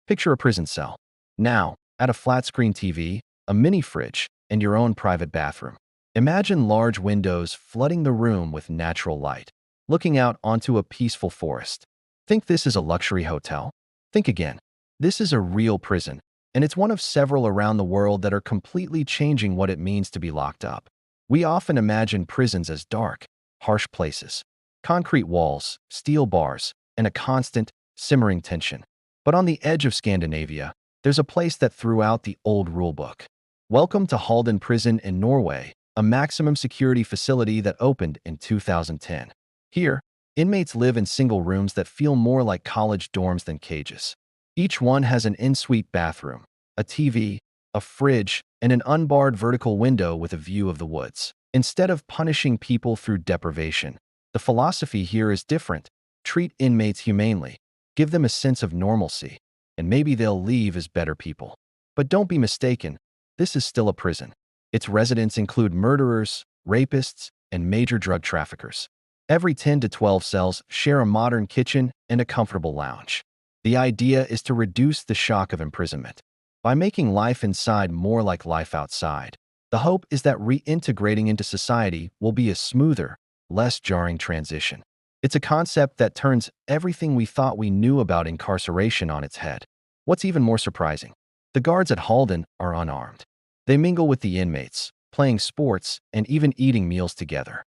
Picture a prison cell. Now, add a flat-screen TV, a mini fridge, and your own private bathroom. Imagine large windows flooding the room with natural light, looking out onto a peaceful forest. Think this is a luxury hotel? Think again. This is a real prison, and it's one of several around the world that are completely changing what it means to be locked up. We often imagine prisons as dark, harsh places. Concrete walls, steel bars, and a constant, simmering tension. But on the edge of Scandinavia, there's a place that threw out the old rulebook. Welcome to Halden Prison in Norway, a maximum security facility that opened in 2010. Here, inmates live in single rooms that feel more like college dorms than cages. Each one has an en-suite bathroom, a TV, a fridge, and an unbarred vertical window with a view of the woods. Instead of punishing people through deprivation, the philosophy here is different. Treat inmates humanely, give them a sense of normalcy, and maybe they'll leave as better people. But don't be mistaken, this is still a prison. Its residents include murderers, rapists, and major drug traffickers. Every 10 to 12 cells share a modern kitchen and a comfortable lounge. The idea is to reduce the shock of imprisonment by making life inside more like life outside. The hope is that reintegrating into society will be a smoother, less jarring transition. It's a concept that turns everything we thought we knew about incarceration on its head. What's even more surprising? The guards at Halden are unarmed. They mingle with the inmates, playing sports and even eating meals together.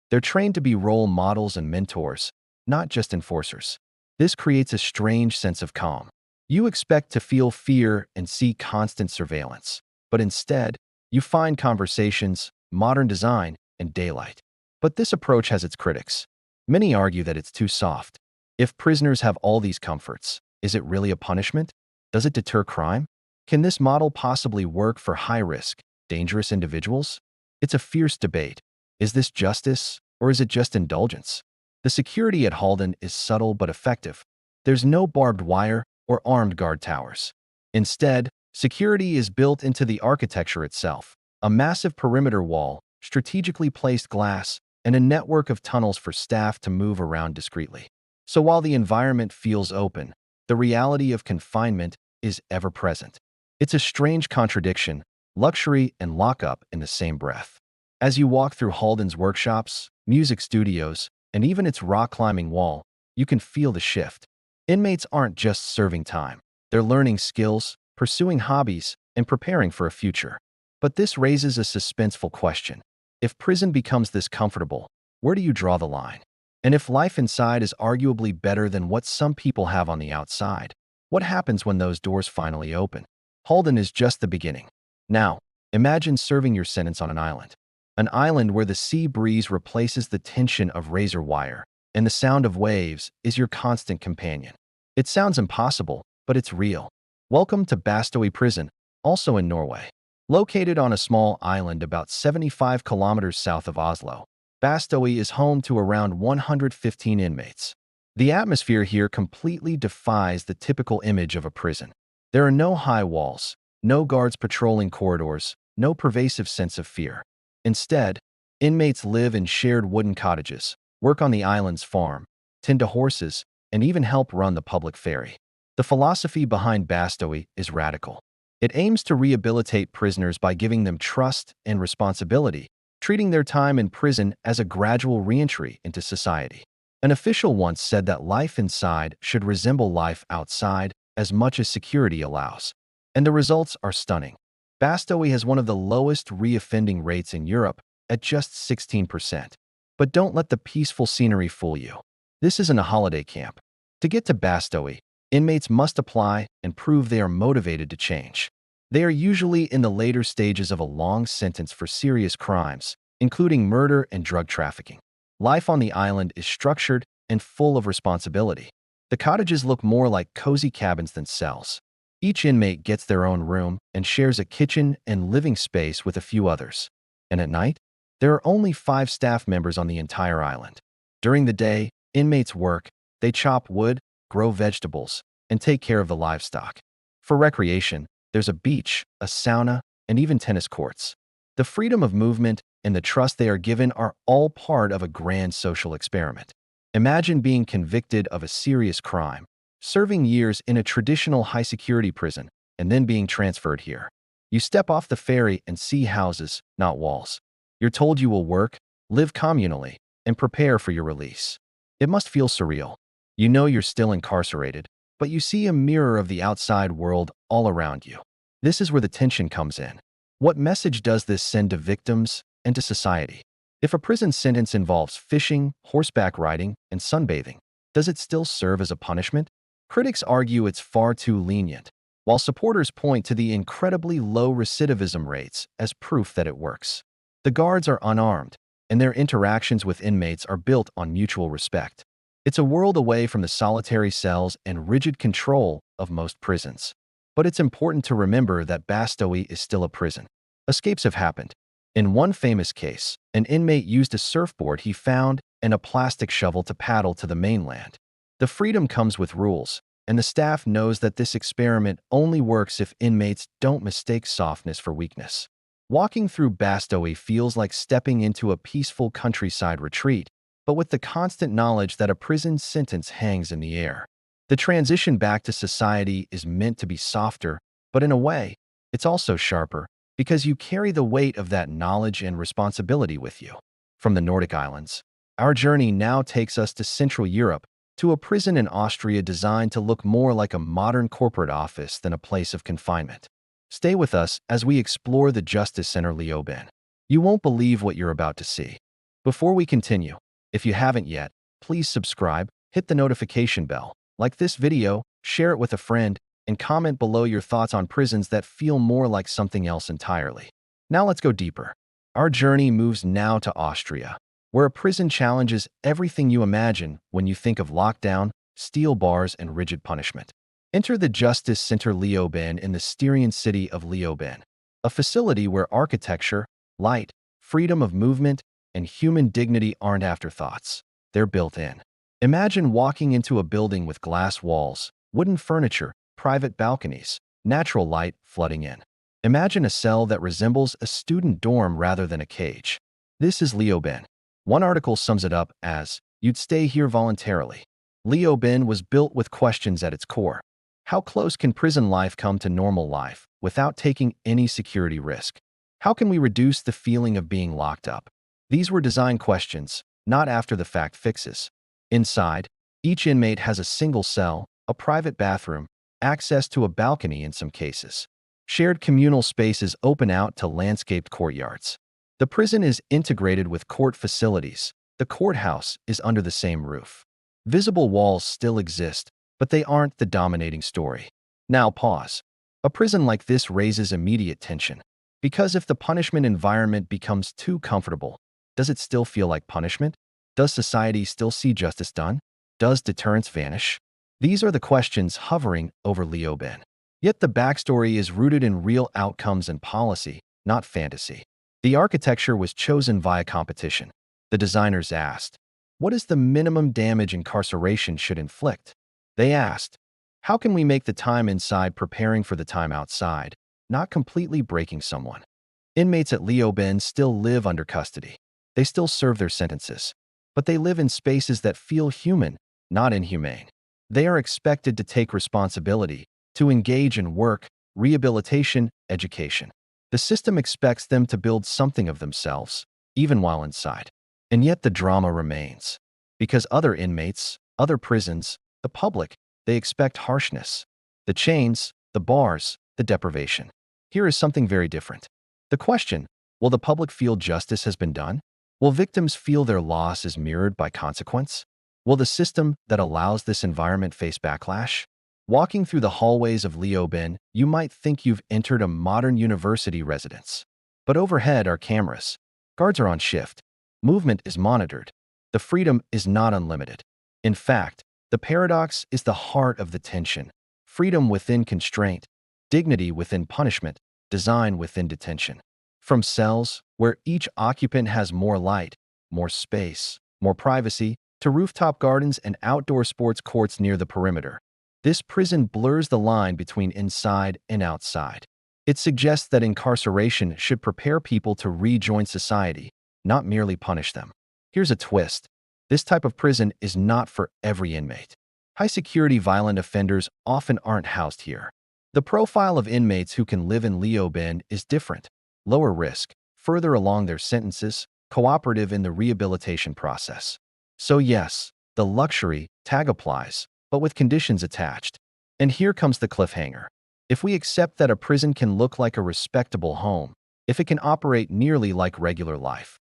They're trained to be role models and mentors, not just enforcers. This creates a strange sense of calm. You expect to feel fear and see constant surveillance, but instead, you find conversations, modern design, and daylight. But this approach has its critics. Many argue that it's too soft. If prisoners have all these comforts, is it really a punishment? Does it deter crime? Can this model possibly work for high-risk, dangerous individuals? It's a fierce debate. Is this justice, or is it just indulgence? The security at Halden is subtle but effective. There's no barbed wire or armed guard towers. Instead, security is built into the architecture itself. A massive perimeter wall, strategically placed glass, and a network of tunnels for staff to move around discreetly. So while the environment feels open, the reality of confinement is ever present. It's a strange contradiction, luxury and lockup in the same breath. As you walk through Halden's workshops, music studios, and even its rock-climbing wall, you can feel the shift. Inmates aren't just serving time. They're learning skills, pursuing hobbies, and preparing for a future. But this raises a suspenseful question. If prison becomes this comfortable, where do you draw the line? And if life inside is arguably better than what some people have on the outside, what happens when those doors finally open? Halden is just the beginning. Now, imagine serving your sentence on an island. An island where the sea breeze replaces the tension of razor wire, and the sound of waves is your constant companion. It sounds impossible, but it's real. Welcome to Bastøy Prison, also in Norway. Located on a small island about 75 kilometers south of Oslo, Bastøy is home to around 115 inmates. The atmosphere here completely defies the typical image of a prison. There are no high walls, no guards patrolling corridors, no pervasive sense of fear. Instead, inmates live in shared wooden cottages, work on the island's farm, tend to horses, and even help run the public ferry. The philosophy behind Bastøy is radical. It aims to rehabilitate prisoners by giving them trust and responsibility, treating their time in prison as a gradual reentry into society. An official once said that life inside should resemble life outside as much as security allows. And the results are stunning. Bastøy has one of the lowest reoffending rates in Europe at just 16%. But don't let the peaceful scenery fool you. This isn't a holiday camp. To get to Bastøy, inmates must apply and prove they are motivated to change. They are usually in the later stages of a long sentence for serious crimes, including murder and drug trafficking. Life on the island is structured and full of responsibility. The cottages look more like cozy cabins than cells. Each inmate gets their own room and shares a kitchen and living space with a few others. And at night, there are only 5 staff members on the entire island. During the day, inmates work, they chop wood, grow vegetables, and take care of the livestock. For recreation, there's a beach, a sauna, and even tennis courts. The freedom of movement and the trust they are given are all part of a grand social experiment. Imagine being convicted of a serious crime, serving years in a traditional high-security prison, and then being transferred here. You step off the ferry and see houses, not walls. You're told you will work, live communally, and prepare for your release. It must feel surreal. You know you're still incarcerated, but you see a mirror of the outside world all around you. This is where the tension comes in. What message does this send to victims and to society? If a prison sentence involves fishing, horseback riding, and sunbathing, does it still serve as a punishment? Critics argue it's far too lenient, while supporters point to the incredibly low recidivism rates as proof that it works. The guards are unarmed, and their interactions with inmates are built on mutual respect. It's a world away from the solitary cells and rigid control of most prisons. But it's important to remember that Bastøy is still a prison. Escapes have happened. In one famous case, an inmate used a surfboard he found and a plastic shovel to paddle to the mainland. The freedom comes with rules, and the staff knows that this experiment only works if inmates don't mistake softness for weakness. Walking through Bastøy feels like stepping into a peaceful countryside retreat, but with the constant knowledge that a prison sentence hangs in the air. The transition back to society is meant to be softer, but in a way, it's also sharper, because you carry the weight of that knowledge and responsibility with you. From the Nordic islands, our journey now takes us to Central Europe, to a prison in Austria designed to look more like a modern corporate office than a place of confinement. Stay with us as we explore the Justice Centre Leoben. You won't believe what you're about to see. Before we continue, if you haven't yet, please subscribe, hit the notification bell, like this video, share it with a friend, and comment below your thoughts on prisons that feel more like something else entirely. Now let's go deeper. Our journey moves now to Austria, where a prison challenges everything you imagine when you think of lockdown, steel bars, and rigid punishment. Enter the Justice Centre Leoben in the Styrian city of Leoben, a facility where architecture, light, freedom of movement, and human dignity aren't afterthoughts. They're built in. Imagine walking into a building with glass walls, wooden furniture, private balconies, natural light flooding in. Imagine a cell that resembles a student dorm rather than a cage. This is Leoben. One article sums it up as, "You'd stay here voluntarily." Leoben was built with questions at its core. How close can prison life come to normal life without taking any security risk? How can we reduce the feeling of being locked up? These were design questions, not after-the-fact fixes. Inside, each inmate has a single cell, a private bathroom, access to a balcony in some cases. Shared communal spaces open out to landscaped courtyards. The prison is integrated with court facilities. The courthouse is under the same roof. Visible walls still exist, but they aren't the dominating story. Now pause. A prison like this raises immediate tension. Because if the punishment environment becomes too comfortable, does it still feel like punishment? Does society still see justice done? Does deterrence vanish? These are the questions hovering over Leoben. Yet the backstory is rooted in real outcomes and policy, not fantasy. The architecture was chosen via competition. The designers asked, what is the minimum damage incarceration should inflict? They asked, how can we make the time inside preparing for the time outside, not completely breaking someone? Inmates at Leoben still live under custody. They still serve their sentences, but they live in spaces that feel human, not inhumane. They are expected to take responsibility, to engage in work, rehabilitation, education. The system expects them to build something of themselves, even while inside. And yet the drama remains. Because other inmates, other prisons, the public, they expect harshness. The chains, the bars, the deprivation. Here is something very different. The question, will the public feel justice has been done? Will victims feel their loss is mirrored by consequence? Will the system that allows this environment face backlash? Walking through the hallways of Leoben, you might think you've entered a modern university residence. But overhead are cameras. Guards are on shift. Movement is monitored. The freedom is not unlimited. In fact, the paradox is the heart of the tension. Freedom within constraint, dignity within punishment, design within detention. From cells, where each occupant has more light, more space, more privacy, to rooftop gardens and outdoor sports courts near the perimeter. This prison blurs the line between inside and outside. It suggests that incarceration should prepare people to rejoin society, not merely punish them. Here's a twist. This type of prison is not for every inmate. High-security violent offenders often aren't housed here. The profile of inmates who can live in Leoben is different, lower risk, further along their sentences, cooperative in the rehabilitation process. So yes, the luxury tag applies, but with conditions attached. And here comes the cliffhanger. If we accept that a prison can look like a respectable home, if it can operate nearly like regular life,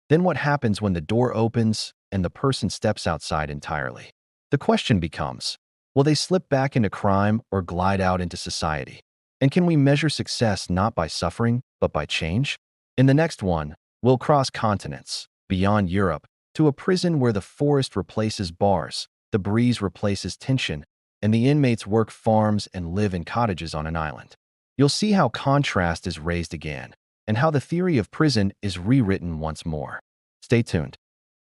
then what happens when the door opens and the person steps outside entirely? The question becomes, will they slip back into crime or glide out into society? And can we measure success not by suffering, but by change? In the next one, we'll cross continents, beyond Europe, to a prison where the forest replaces bars, the breeze replaces tension, and the inmates work farms and live in cottages on an island. You'll see how contrast is raised again, and how the theory of prison is rewritten once more. Stay tuned.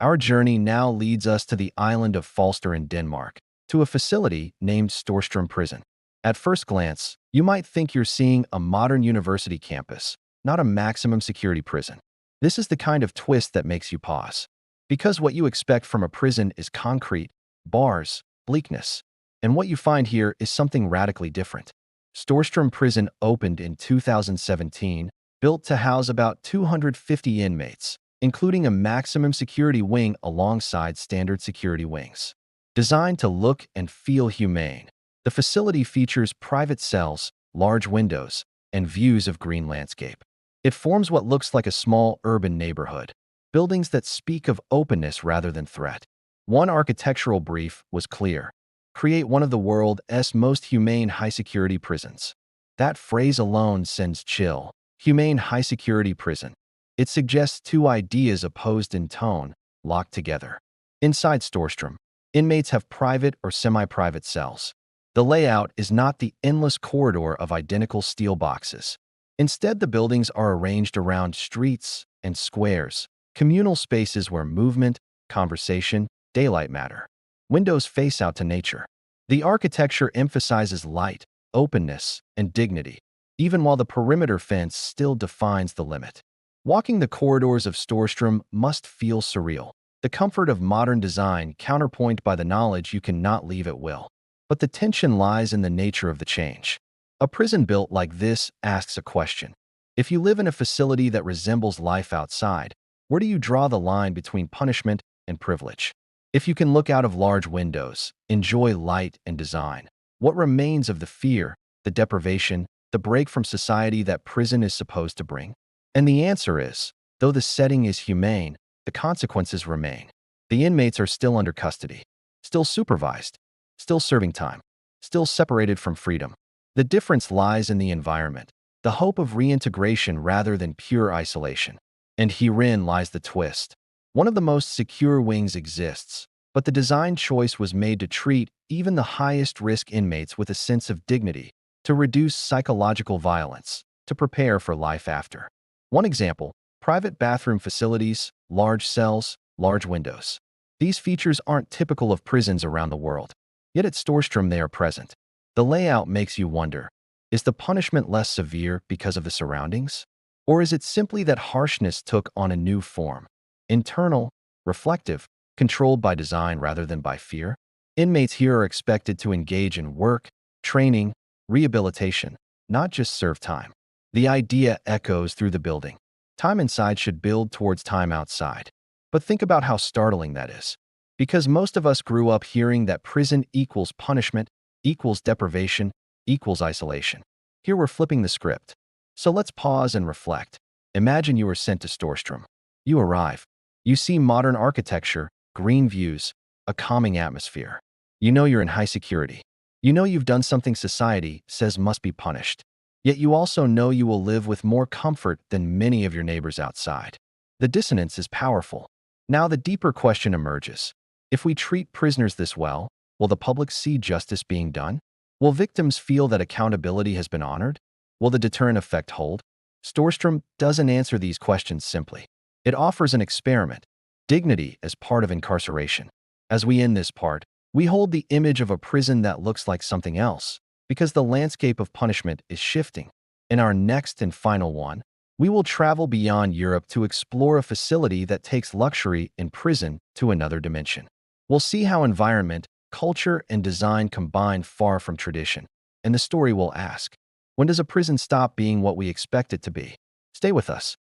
Our journey now leads us to the island of Falster in Denmark, to a facility named Storstrøm Prison. At first glance, you might think you're seeing a modern university campus, not a maximum security prison. This is the kind of twist that makes you pause. Because what you expect from a prison is concrete, bars, bleakness, and what you find here is something radically different. Storstrøm Prison opened in 2017, built to house about 250 inmates, including a maximum security wing alongside standard security wings. Designed to look and feel humane, the facility features private cells, large windows, and views of green landscape. It forms what looks like a small urban neighborhood, buildings that speak of openness rather than threat. One architectural brief was clear: create one of the world's most humane high-security prisons. That phrase alone sends chill. Humane high-security prison. It suggests two ideas opposed in tone, locked together. Inside Storstrøm, inmates have private or semi-private cells. The layout is not the endless corridor of identical steel boxes. Instead, the buildings are arranged around streets and squares, communal spaces where movement, conversation, daylight matter. Windows face out to nature. The architecture emphasizes light, openness, and dignity, even while the perimeter fence still defines the limit. Walking the corridors of Storstrøm must feel surreal. The comfort of modern design counterpoint by the knowledge you cannot leave at will. But the tension lies in the nature of the change. A prison built like this asks a question. If you live in a facility that resembles life outside, where do you draw the line between punishment and privilege? If you can look out of large windows, enjoy light and design, what remains of the fear, the deprivation, the break from society that prison is supposed to bring? And the answer is, though the setting is humane, the consequences remain. The inmates are still under custody, still supervised, still serving time, still separated from freedom. The difference lies in the environment, the hope of reintegration rather than pure isolation. And herein lies the twist. One of the most secure wings exists, but the design choice was made to treat even the highest-risk inmates with a sense of dignity, to reduce psychological violence, to prepare for life after. One example, private bathroom facilities, large cells, large windows. These features aren't typical of prisons around the world, yet at Storstrøm they are present. The layout makes you wonder, is the punishment less severe because of the surroundings? Or is it simply that harshness took on a new form? Internal, reflective, controlled by design rather than by fear? Inmates here are expected to engage in work, training, rehabilitation, not just serve time. The idea echoes through the building. Time inside should build towards time outside. But think about how startling that is. Because most of us grew up hearing that prison equals punishment, equals deprivation, equals isolation. Here we're flipping the script. So let's pause and reflect. Imagine you were sent to Storstrøm. You arrive. You see modern architecture, green views, a calming atmosphere. You know you're in high security. You know you've done something society says must be punished. Yet you also know you will live with more comfort than many of your neighbors outside. The dissonance is powerful. Now the deeper question emerges. If we treat prisoners this well, will the public see justice being done? Will victims feel that accountability has been honored? Will the deterrent effect hold? Storstrøm doesn't answer these questions simply. It offers an experiment, dignity as part of incarceration. As we end this part, we hold the image of a prison that looks like something else, because the landscape of punishment is shifting. In our next and final one, we will travel beyond Europe to explore a facility that takes luxury in prison to another dimension. We'll see how environment, culture and design combine far from tradition. And the story will ask, when does a prison stop being what we expect it to be? Stay with us.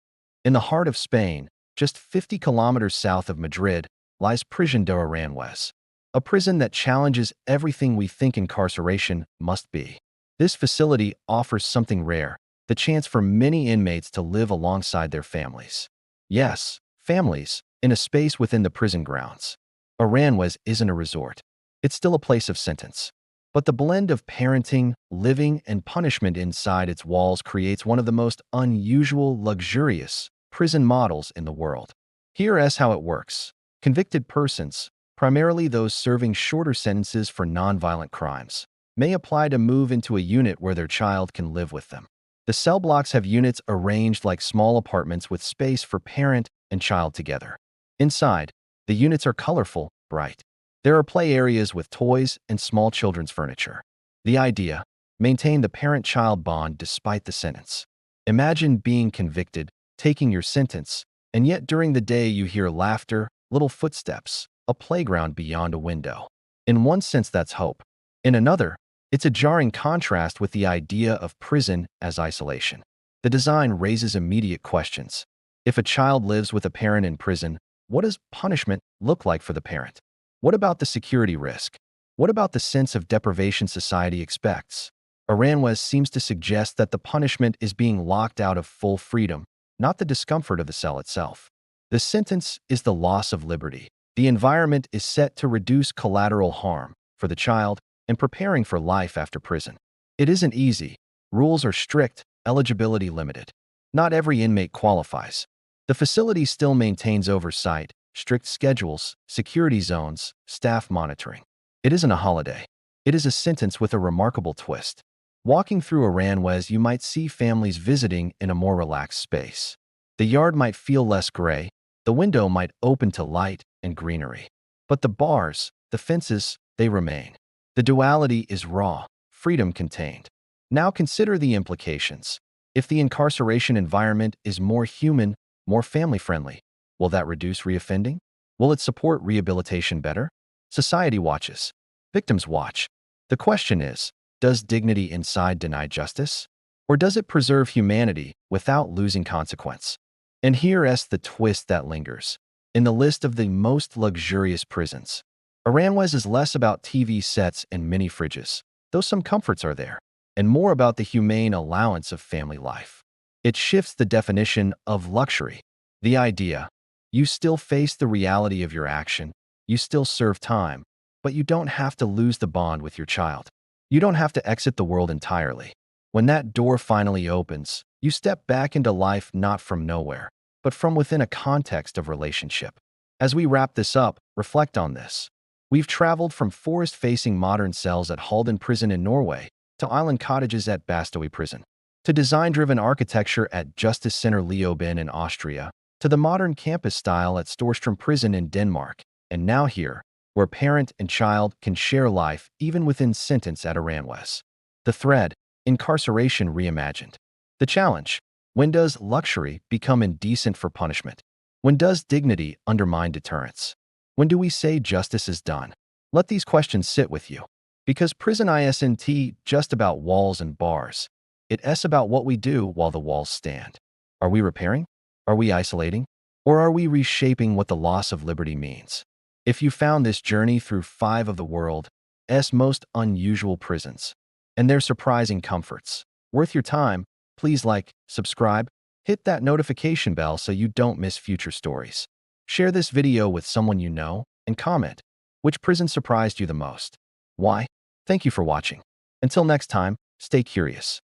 In the heart of Spain, just 50 kilometers south of Madrid, lies Prison de Aranjuez, a prison that challenges everything we think incarceration must be. This facility offers something rare, the chance for many inmates to live alongside their families. Yes, families, in a space within the prison grounds. Aranjuez isn't a resort. It's still a place of sentence. But the blend of parenting, living, and punishment inside its walls creates one of the most unusual, luxurious prison models in the world. Here's how it works. Convicted persons, primarily those serving shorter sentences for nonviolent crimes, may apply to move into a unit where their child can live with them. The cell blocks have units arranged like small apartments with space for parent and child together. Inside, the units are colorful, bright. There are play areas with toys and small children's furniture. The idea: maintain the parent-child bond despite the sentence. Imagine being convicted, taking your sentence, and yet during the day you hear laughter, little footsteps, a playground beyond a window. In one sense, that's hope. In another, it's a jarring contrast with the idea of prison as isolation. The design raises immediate questions. If a child lives with a parent in prison, what does punishment look like for the parent? What about the security risk? What about the sense of deprivation society expects? Aranjuez seems to suggest that the punishment is being locked out of full freedom, not the discomfort of the cell itself. The sentence is the loss of liberty. The environment is set to reduce collateral harm for the child and preparing for life after prison. It isn't easy. Rules are strict, eligibility limited. Not every inmate qualifies. The facility still maintains oversight, strict schedules, security zones, staff monitoring. It isn't a holiday. It is a sentence with a remarkable twist. Walking through Aranjuez, you might see families visiting in a more relaxed space. The yard might feel less gray, the window might open to light and greenery. But the bars, the fences, they remain. The duality is raw, freedom contained. Now consider the implications. If the incarceration environment is more human, more family-friendly, will that reduce reoffending? Will it support rehabilitation better? Society watches. Victims watch. The question is, does dignity inside deny justice? Or does it preserve humanity without losing consequence? And here's the twist that lingers. In the list of the most luxurious prisons, Aranjuez is less about TV sets and mini fridges, though some comforts are there, and more about the humane allowance of family life. It shifts the definition of luxury. The idea: you still face the reality of your action, you still serve time, but you don't have to lose the bond with your child. You don't have to exit the world entirely. When that door finally opens, you step back into life not from nowhere, but from within a context of relationship. As we wrap this up, reflect on this. We've traveled from forest-facing modern cells at Halden Prison in Norway to island cottages at Bastøy Prison, to design-driven architecture at Justice Centre Leoben in Austria, to the modern campus style at Storstrøm Prison in Denmark, and now here, where parent and child can share life even within sentence at Aranjuez. The thread: incarceration reimagined. The challenge: when does luxury become indecent for punishment? When does dignity undermine deterrence? When do we say justice is done? Let these questions sit with you. Because prison isn't just about walls and bars. It's about what we do while the walls stand. Are we repairing? Are we isolating? Or are we reshaping what the loss of liberty means? If you found this journey through 5 of the world's most unusual prisons and their surprising comforts worth your time, please like, subscribe, hit that notification bell so you don't miss future stories. Share this video with someone you know and comment, which prison surprised you the most? Why? Thank you for watching. Until next time, stay curious.